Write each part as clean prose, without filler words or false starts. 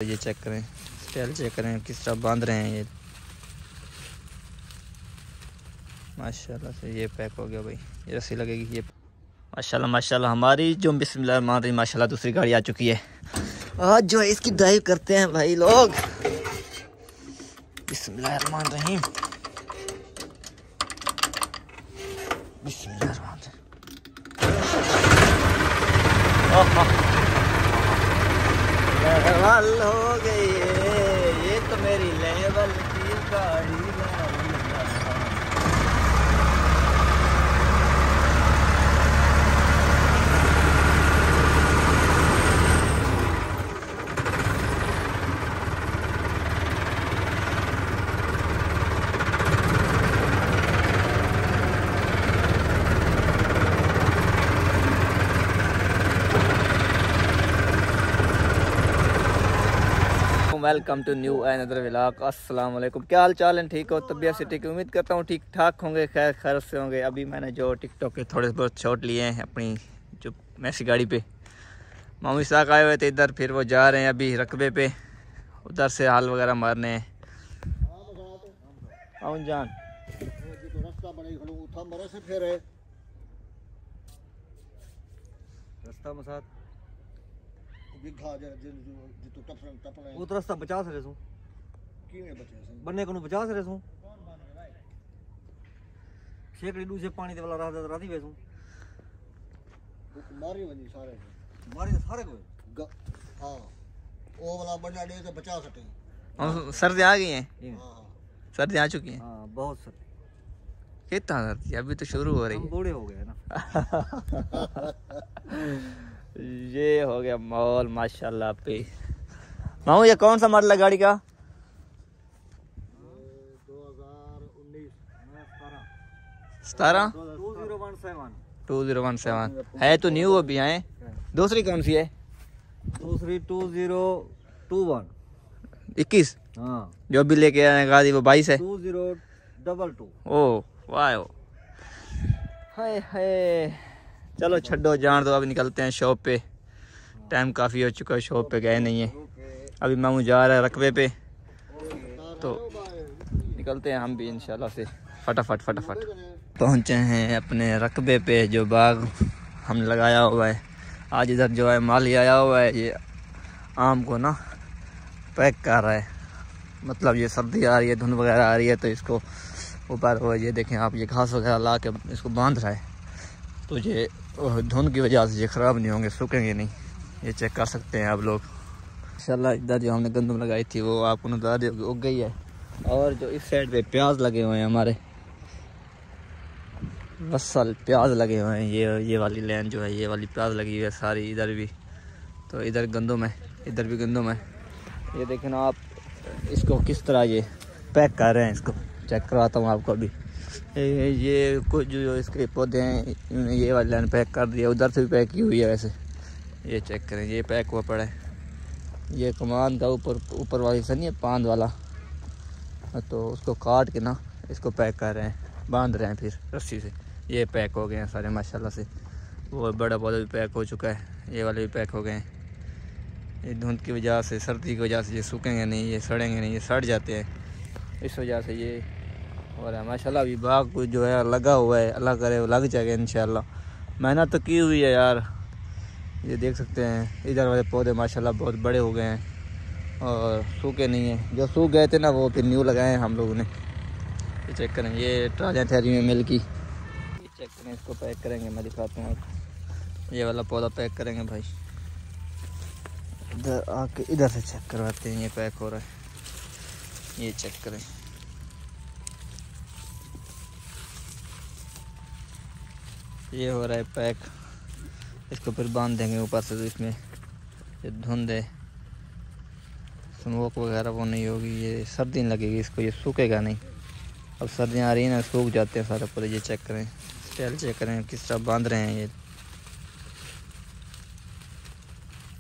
ये चेक करें, style check करें किस तरह बांध रहे हैं ये। माशाल्लाह से ये पैक हो गया भाई। ये रस्सी लगेगी ये। माशाल्लाह माशाल्लाह हमारी जो बिस्मिल्लाह माशाल्लाह दूसरी गाड़ी आ चुकी है। आज जो है इसकी ड्राइव करते हैं भाई लोग। बिस्मिल्लाहिर्रहमानिर्रहीम बिस्मिल्लाहिर्रहमानिर्रहीम। लेवल हो गई है ये तो मेरी लेवल की गाड़ी। Welcome to new another vlog. अस्सलाम वालेकुम, क्या हाल चाल है? ठीक हो? तबीयत से ठीक, उम्मीद करता हूँ ठीक ठाक होंगे, खैर खैर से होंगे। अभी मैंने जो टिकटॉक के थोड़े बहुत शॉट लिए हैं अपनी जो मैसी गाड़ी पे। मामू साहब आए हुए थे इधर, फिर वो जा रहे हैं अभी रकबे पे, उधर से हाल वगैरह मारने हैं। आउन जान रास्ता मसाद वो तो रास्ता बचा सके सू बनने को बचा सके सू शेकड़ी दूसरे पानी दे वाला राती वेसू मारी वनी सारे को हां ओ वाला बड़ा डे तो बचा सके। हां सर्दी आ गई है। हां सर्दी आ चुकी है। हां बहुत सर्दी। कितना सर्दी अभी तो शुरू हो रही है। हम बूढ़े हो गए ना। ये हो गया मॉल माशाल्लाह पे। मामू ये कौन सा मॉडल है गाड़ी का? 2017 2017 है तो न्यू अभी है। दूसरी कौन सी है? दूसरी 2021 21। हाँ जो अभी लेके आए गाड़ी वो 22 है। 2022। ओ वाह हाय हाय। चलो छड्डो जान दो, अभी निकलते हैं शॉप पे। टाइम काफ़ी हो चुका है, शॉप पे गए नहीं है। अभी मामू जा रहा है रकबे पे, तो निकलते हैं हम भी इंशाल्लाह से फटाफट। पहुंचे हैं अपने रकबे पे, जो बाग हमने लगाया हुआ है। आज इधर जो है माली आया हुआ है, ये आम को ना पैक कर रहा है। मतलब ये सर्दी आ रही है, धुंध वगैरह आ रही है, तो इसको ऊपर वो ये देखें आप, ये घास वगैरह ला के इसको बांध रहा है। तो ये धुंध की वजह से ये ख़राब नहीं होंगे, सूखेंगे नहीं। ये चेक कर सकते हैं आप लोग। इंशाल्लाह इधर जो हमने गंदम लगाई थी वो आपको नज़र उग गई है। और जो इस साइड पे प्याज लगे हुए हैं हमारे, बसल प्याज लगे हुए हैं। ये वाली लाइन जो है, ये वाली प्याज लगी हुई है सारी। इधर भी तो इधर गंदम है, इधर भी गंदम है। ये देखें ना आप, इसको किस तरह ये पैक कर रहे हैं। इसको चेक करवाता हूँ आपको अभी। ये कुछ जो इसके पौधे हैं, ये वाली लाइन पैक कर दिया, उधर से भी पैक की हुई है। वैसे ये चेक करें, ये पैक हुआ पड़ा है। ये कमान का ऊपर वाली से नहीं है, पांद वाला, तो उसको काट के ना इसको पैक कर रहे हैं, बांध रहे हैं फिर रस्सी से। ये पैक हो गए हैं सारे माशाल्लाह से। वो बड़ा पौधा भी पैक हो चुका है, ये वाले भी पैक हो गए हैं। ये धुंध की वजह से, सर्दी की वजह से ये सूखेंगे नहीं, ये सड़ेंगे नहीं, ये सड़ जाते हैं, इस वजह से ये हो रहा है। माशाल्लाह अभी बाग को जो है लगा हुआ है, अल्लाह करे वो लग जाएगा इंशाल्लाह। मेहनत तो की हुई है यार। ये देख सकते हैं इधर वाले पौधे माशाल्लाह बहुत बड़े हो गए हैं और सूखे नहीं हैं। जो सूख गए थे ना वो फिर न्यू लगाए हैं हम लोगों ने। ये चेक करें, ये ट्रालियाँ ठहरी हुई मिल की। ये चेक करें, इसको पैक करेंगे, मैं दिखाता हूँ आपको। ये वाला पौधा पैक करेंगे भाई। इधर आके इधर से चेक करवाते हैं, ये पैक हो रहा है। ये चेक करें, ये हो रहा है पैक। इसको फिर बांध देंगे ऊपर से, तो इसमें ये धुंध है, स्मोक वगैरह वो नहीं होगी, ये सर्दी नहीं लगेगी इसको, ये सूखेगा नहीं। अब सर्दियाँ आ रही हैं ना, सूख जाते हैं सारे पूरे। ये चेक करें, स्टाइल चेक करें किस तरह बांध रहे हैं ये।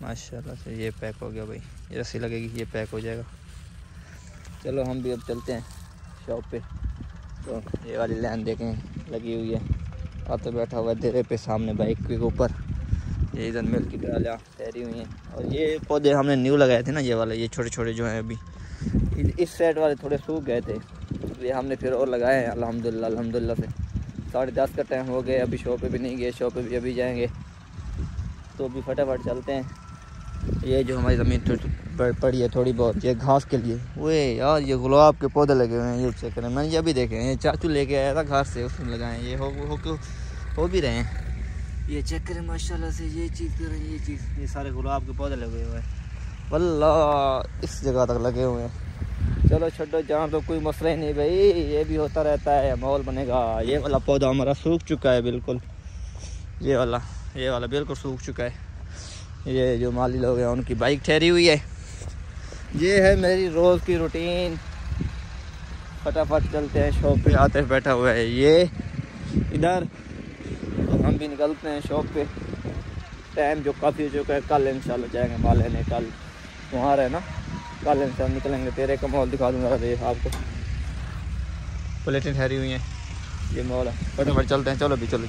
माशाल्लाह से ये पैक हो गया भाई। ये रस्सी लगेगी, ये पैक हो जाएगा। चलो हम भी अब चलते हैं शॉप पे। तो ये वाली लाइन देखें लगी हुई है, तो बैठा हुआ है देरे पे सामने बाइक के ऊपर। ये इधर मिल्क की डालियाँ ठहरी हुई हैं। और ये पौधे हमने न्यू लगाए थे ना, ये वाले, ये छोटे छोटे जो हैं अभी, इस साइड वाले थोड़े सूख गए थे, ये हमने फिर और लगाए हैं अल्हम्दुलिल्लाह से। 10:30 का टाइम हो गया, अभी शॉप पे भी नहीं गए, शॉप पे भी अभी जाएंगे, तो अभी फटाफट चलते हैं। ये जो हमारी ज़मीन पड़ी है थोड़ी बहुत, ये घास के लिए, वो यार ये गुलाब के पौधे लगे हुए हैं, ये चेक करें, मैंने ये भी देखे हैं, ये चाचू लेके आया था घास से, उसमें लगाए, ये हो भी रहे हैं, ये चेक करें माशाल्लाह से, ये चीज़ करें, ये चीज़, ये सारे गुलाब के पौधे लगे हुए हैं, वल्लाह इस जगह तक लगे हुए हैं। चलो छोड़ो, जहाँ तो कोई मसला ही नहीं भाई, ये भी होता रहता है, माहौल बनेगा। ये वाला पौधा हमारा सूख चुका है बिल्कुल, ये वाला बिल्कुल सूख चुका है। ये जो माली लोग हैं उनकी बाइक ठहरी हुई है। ये है मेरी रोज़ की रूटीन, फटाफट चलते हैं, शॉप पे आते बैठा हुआ है ये इधर, तो हम भी निकलते हैं शॉप पे। टाइम जो काफ़ी हो चुका है, कल इंशाल्लाह जाएंगे माल लेने, कल वहाँ रहे ना, कल इंशाल्लाह निकलेंगे। तेरे का मॉल दिखा दूँगा देख आपको, प्लेटें ठहरी हुई हैं, ये मॉल है, फटाफट चलते हैं, चलो भी चलो।